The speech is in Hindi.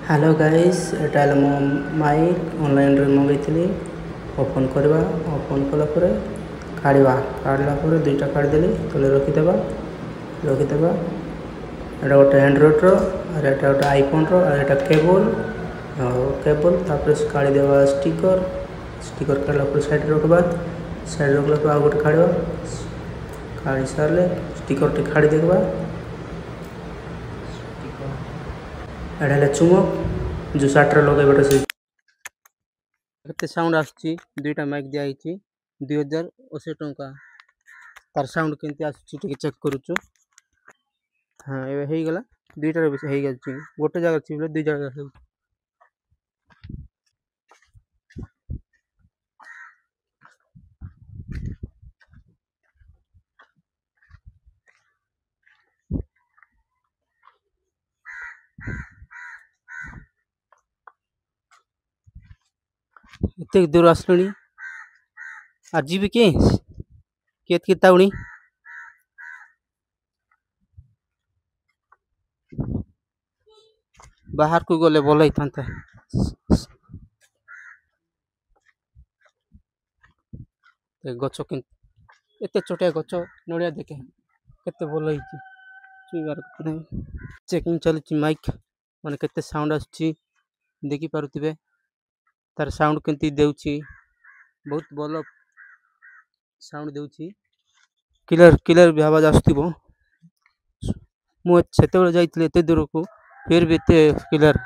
हेलो गाइस एटा हेला मो माइक ऑनलाइन रे मंगैथिली ओपन करबा ओपन कला परे काढ़ला परे दुईटा काढ़ देली तले रखिदेबा एटा गोटे एंड्रॉइड रो और एटा गोटे आईफोन रो और एटा केबल तापर काढ़ी देबा स्टिकर काढ़ला परे साइड रखबा आ गोटे काढ़बा काढ़ी सारले स्टिकर टे काढ़ी देबा एटा हेला चुमक जो साटर लगेबाटा से केते साउंड आछी दुईटा माइक दिया हिची 2080 टंका तार साउंड केंती आछी टिके चेक करूछु। हाँ एबे हेई गला दुईटा रे हेई गेलची गोटे जगह छी बोले दुई जगह हे एते दूर आसलणी आज जीबी के केत के ताउणी बाहर को गले बोलै थांता गछ के एते छोटे गछ नड़िया देखे केते बोल हिची चुईबार नहीं चेकिंग चलची माइक माने केते साउंड आछी देखि पारुथिबे तार साउंड केंती देउची बहुत बोलो साउंड देउची क्लियर भी आवाज आसुथिबो मु सेते बेले जाइतले एते दूर को फिर भी एते क्लियर